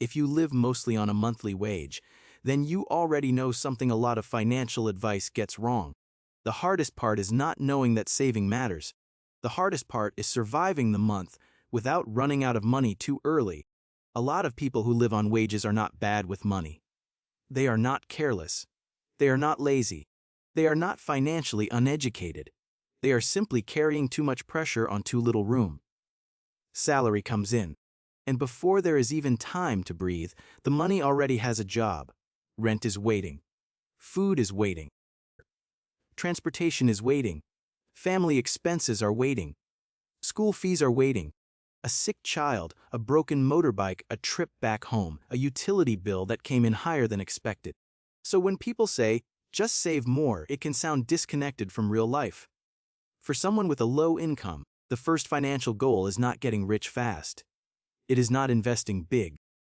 If you live mostly on a monthly wage, then you already know something a lot of financial advice gets wrong. The hardest part is not knowing that saving matters. The hardest part is surviving the month without running out of money too early. A lot of people who live on wages are not bad with money. They are not careless. They are not lazy. They are not financially uneducated. They are simply carrying too much pressure on too little room. Salary comes in, and before there is even time to breathe, the money already has a job. Rent is waiting. Food is waiting. Transportation is waiting. Family expenses are waiting. School fees are waiting. A sick child, a broken motorbike, a trip back home, a utility bill that came in higher than expected. So when people say, just save more, it can sound disconnected from real life. For someone with a low income, the first financial goal is not getting rich fast. It is not investing big.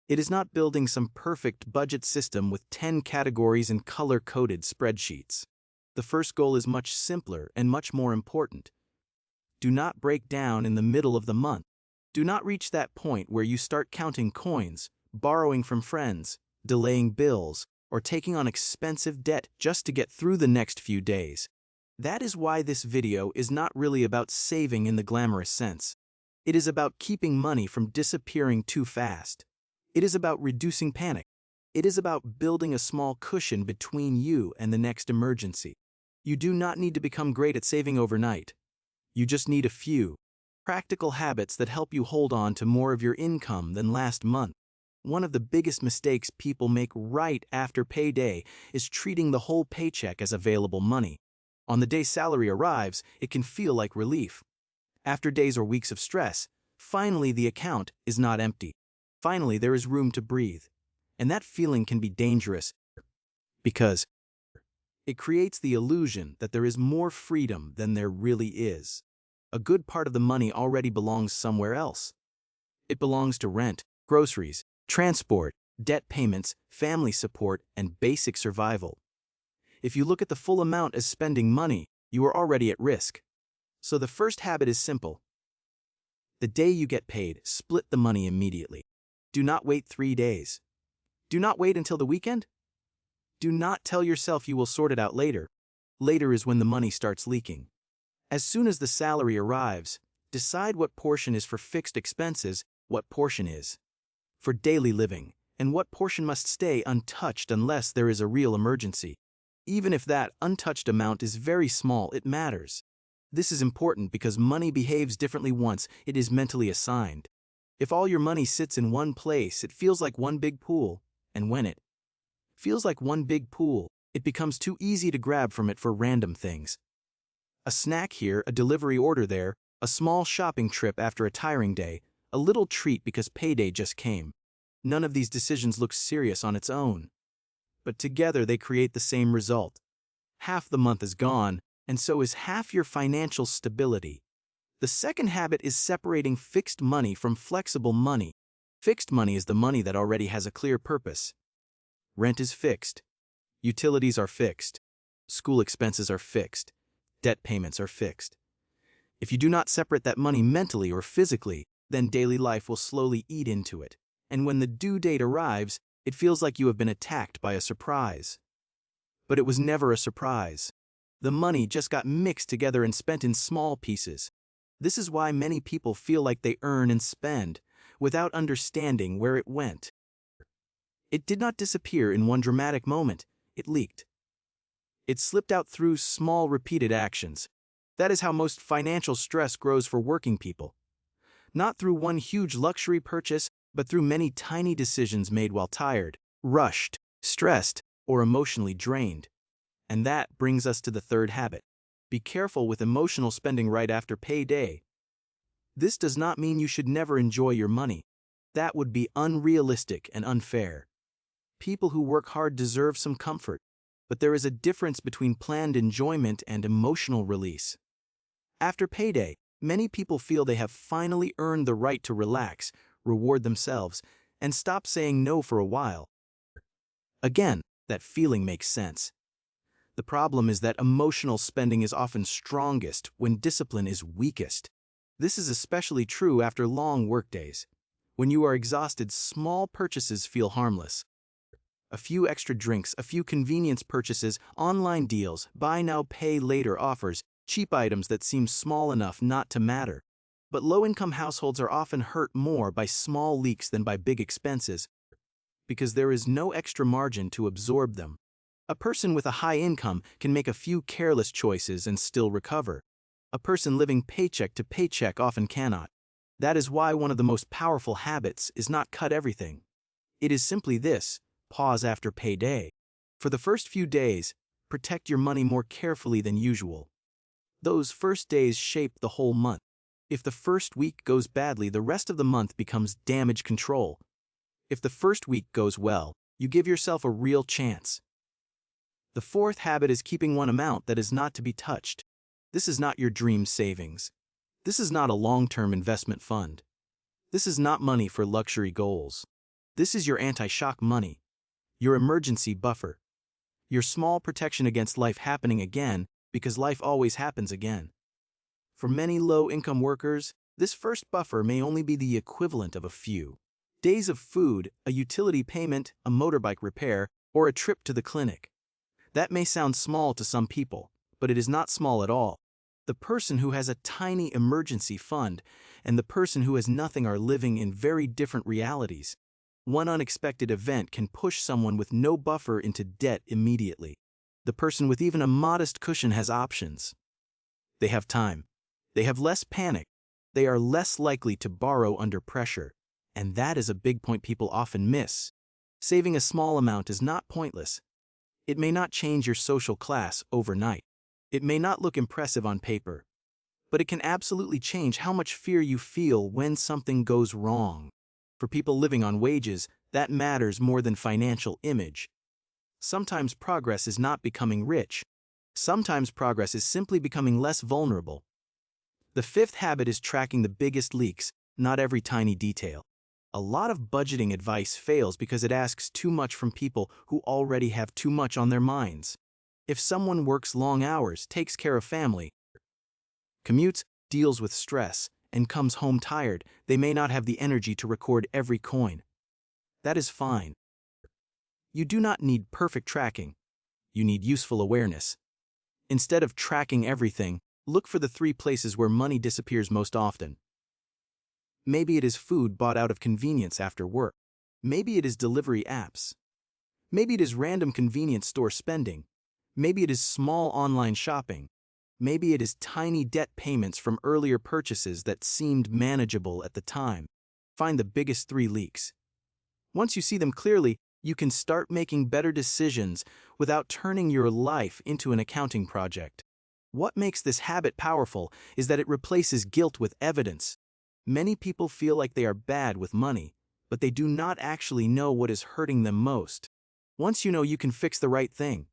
It is not building some perfect budget system with 10 categories and color-coded spreadsheets. The first goal is much simpler and much more important. Do not break down in the middle of the month. Do not reach that point where you start counting coins, borrowing from friends, delaying bills, or taking on expensive debt just to get through the next few days. That is why this video is not really about saving in the glamorous sense. It is about keeping money from disappearing too fast. It is about reducing panic. It is about building a small cushion between you and the next emergency. You do not need to become great at saving overnight. You just need a few practical habits that help you hold on to more of your income than last month. One of the biggest mistakes people make right after payday is treating the whole paycheck as available money. On the day salary arrives, it can feel like relief. After days or weeks of stress, finally the account is not empty. Finally, there is room to breathe. And that feeling can be dangerous because it creates the illusion that there is more freedom than there really is. A good part of the money already belongs somewhere else. It belongs to rent, groceries, transport, debt payments, family support, and basic survival. If you look at the full amount as spending money, you are already at risk. So the first habit is simple. The day you get paid, split the money immediately. Do not wait 3 days. Do not wait until the weekend. Do not tell yourself you will sort it out later. Later is when the money starts leaking. As soon as the salary arrives, decide what portion is for fixed expenses, what portion is for daily living, and what portion must stay untouched unless there is a real emergency. Even if that untouched amount is very small, it matters. This is important because money behaves differently once it is mentally assigned. If all your money sits in one place, it feels like one big pool, and when it feels like one big pool, it becomes too easy to grab from it for random things. A snack here, a delivery order there, a small shopping trip after a tiring day, a little treat because payday just came. None of these decisions looks serious on its own. But together they create the same result. Half the month is gone, and so is half your financial stability. The second habit is separating fixed money from flexible money. Fixed money is the money that already has a clear purpose. Rent is fixed. Utilities are fixed. School expenses are fixed. Debt payments are fixed. If you do not separate that money mentally or physically, then daily life will slowly eat into it. And when the due date arrives, it feels like you have been attacked by a surprise. But it was never a surprise. The money just got mixed together and spent in small pieces. This is why many people feel like they earn and spend, without understanding where it went. It did not disappear in one dramatic moment, it leaked. It slipped out through small repeated actions. That is how most financial stress grows for working people. Not through one huge luxury purchase, but through many tiny decisions made while tired, rushed, stressed, or emotionally drained. And that brings us to the third habit. Be careful with emotional spending right after payday. This does not mean you should never enjoy your money. That would be unrealistic and unfair. People who work hard deserve some comfort, but there is a difference between planned enjoyment and emotional release. After payday, many people feel they have finally earned the right to relax, reward themselves, and stop saying no for a while. Again, that feeling makes sense. The problem is that emotional spending is often strongest when discipline is weakest. This is especially true after long workdays. When you are exhausted, small purchases feel harmless. A few extra drinks, a few convenience purchases, online deals, buy now, pay later offers, cheap items that seem small enough not to matter. But low-income households are often hurt more by small leaks than by big expenses, because there is no extra margin to absorb them. A person with a high income can make a few careless choices and still recover. A person living paycheck to paycheck often cannot. That is why one of the most powerful habits is not cut everything. It is simply this: pause after payday. For the first few days, protect your money more carefully than usual. Those first days shape the whole month. If the first week goes badly, the rest of the month becomes damage control. If the first week goes well, you give yourself a real chance. The fourth habit is keeping one amount that is not to be touched. This is not your dream savings. This is not a long-term investment fund. This is not money for luxury goals. This is your anti-shock money, your emergency buffer, your small protection against life happening again, because life always happens again. For many low-income workers, this first buffer may only be the equivalent of a few days of food, a utility payment, a motorbike repair, or a trip to the clinic. That may sound small to some people, but it is not small at all. The person who has a tiny emergency fund and the person who has nothing are living in very different realities. One unexpected event can push someone with no buffer into debt immediately. The person with even a modest cushion has options. They have time. They have less panic. They are less likely to borrow under pressure. And that is a big point people often miss. Saving a small amount is not pointless. It may not change your social class overnight. It may not look impressive on paper. But it can absolutely change how much fear you feel when something goes wrong. For people living on wages, that matters more than financial image. Sometimes progress is not becoming rich. Sometimes progress is simply becoming less vulnerable. The fifth habit is tracking the biggest leaks, not every tiny detail. A lot of budgeting advice fails because it asks too much from people who already have too much on their minds. If someone works long hours, takes care of family, commutes, deals with stress, and comes home tired, they may not have the energy to record every coin. That is fine. You do not need perfect tracking. You need useful awareness. Instead of tracking everything, look for the 3 places where money disappears most often. Maybe it is food bought out of convenience after work. Maybe it is delivery apps. Maybe it is random convenience store spending. Maybe it is small online shopping. Maybe it is tiny debt payments from earlier purchases that seemed manageable at the time. Find the biggest 3 leaks. Once you see them clearly, you can start making better decisions without turning your life into an accounting project. What makes this habit powerful is that it replaces guilt with evidence. Many people feel like they are bad with money, but they do not actually know what is hurting them most. Once you know you can fix the right thing,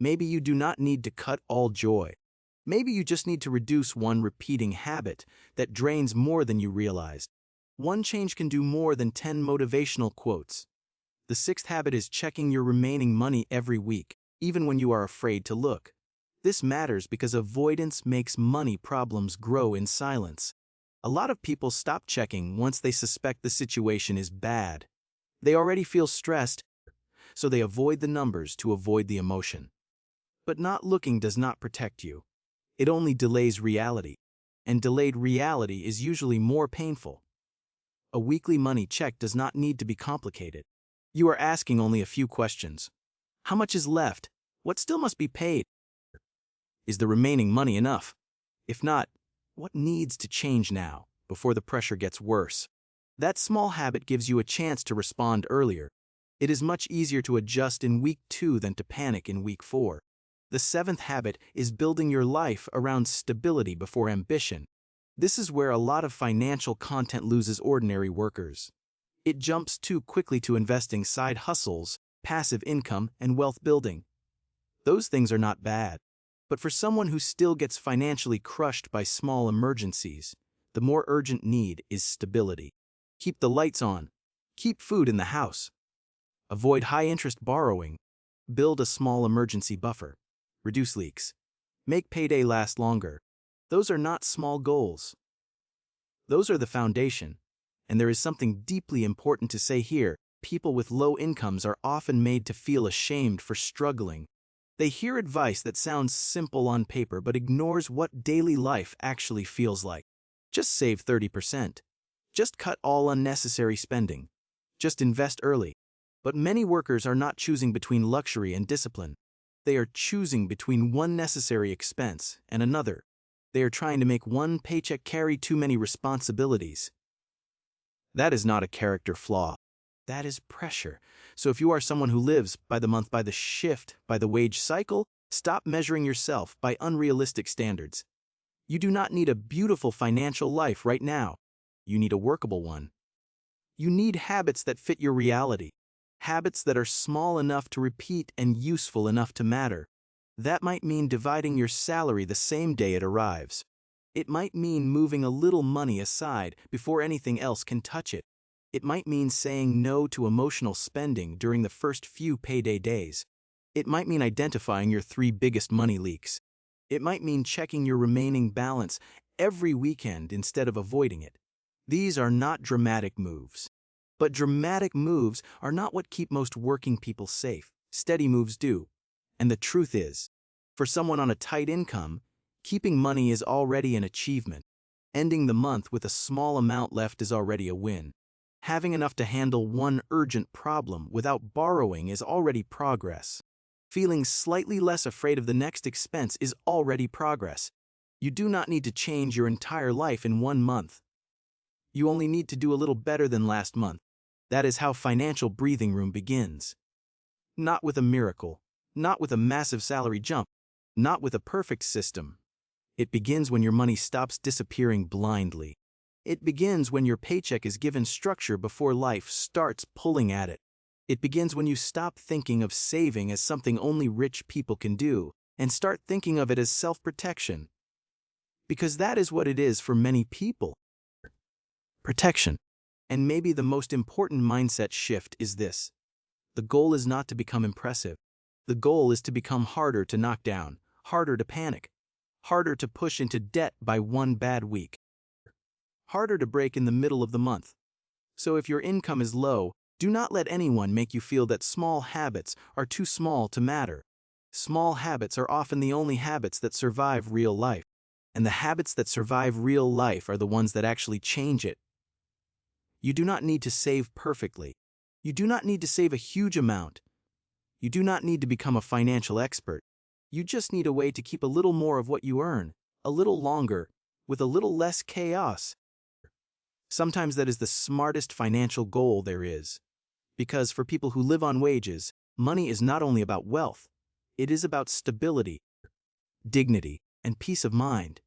maybe you do not need to cut all joy. Maybe you just need to reduce one repeating habit that drains more than you realized. One change can do more than 10 motivational quotes. The 6th habit is checking your remaining money every week, even when you are afraid to look. This matters because avoidance makes money problems grow in silence. A lot of people stop checking once they suspect the situation is bad. They already feel stressed, so they avoid the numbers to avoid the emotion. But not looking does not protect you. It only delays reality, and delayed reality is usually more painful. A weekly money check does not need to be complicated. You are asking only a few questions. How much is left? What still must be paid? Is the remaining money enough? If not, what needs to change now, before the pressure gets worse? That small habit gives you a chance to respond earlier. It is much easier to adjust in week 2 than to panic in week 4. The 7th habit is building your life around stability before ambition. This is where a lot of financial content loses ordinary workers. It jumps too quickly to investing, side hustles, passive income, and wealth building. Those things are not bad. But for someone who still gets financially crushed by small emergencies, the more urgent need is stability. Keep the lights on. Keep food in the house. Avoid high-interest borrowing. Build a small emergency buffer. Reduce leaks. Make payday last longer. Those are not small goals. Those are the foundation. And there is something deeply important to say here. People with low incomes are often made to feel ashamed for struggling. They hear advice that sounds simple on paper but ignores what daily life actually feels like. Just save 30%. Just cut all unnecessary spending. Just invest early. But many workers are not choosing between luxury and discipline. They are choosing between one necessary expense and another. They are trying to make one paycheck carry too many responsibilities. That is not a character flaw. That is pressure. So if you are someone who lives by the month, by the shift, by the wage cycle, stop measuring yourself by unrealistic standards. You do not need a beautiful financial life right now. You need a workable one. You need habits that fit your reality. Habits that are small enough to repeat and useful enough to matter. That might mean dividing your salary the same day it arrives. It might mean moving a little money aside before anything else can touch it. It might mean saying no to emotional spending during the first few payday days. It might mean identifying your 3 biggest money leaks. It might mean checking your remaining balance every weekend instead of avoiding it. These are not dramatic moves. But dramatic moves are not what keep most working people safe. Steady moves do. And the truth is, for someone on a tight income, keeping money is already an achievement. Ending the month with a small amount left is already a win. Having enough to handle one urgent problem without borrowing is already progress. Feeling slightly less afraid of the next expense is already progress. You do not need to change your entire life in 1 month. You only need to do a little better than last month. That is how financial breathing room begins. Not with a miracle, not with a massive salary jump, not with a perfect system. It begins when your money stops disappearing blindly. It begins when your paycheck is given structure before life starts pulling at it. It begins when you stop thinking of saving as something only rich people can do and start thinking of it as self-protection. Because that is what it is for many people. Protection. And maybe the most important mindset shift is this. The goal is not to become impressive. The goal is to become harder to knock down, harder to panic, harder to push into debt by one bad week, harder to break in the middle of the month. So if your income is low, do not let anyone make you feel that small habits are too small to matter. Small habits are often the only habits that survive real life. And the habits that survive real life are the ones that actually change it. You do not need to save perfectly. You do not need to save a huge amount. You do not need to become a financial expert. You just need a way to keep a little more of what you earn, a little longer, with a little less chaos. Sometimes that is the smartest financial goal there is. Because for people who live on wages, money is not only about wealth, it is about stability, dignity, and peace of mind.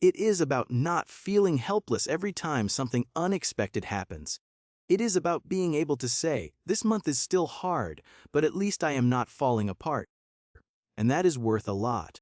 It is about not feeling helpless every time something unexpected happens. It is about being able to say, this month is still hard, but at least I am not falling apart. And that is worth a lot.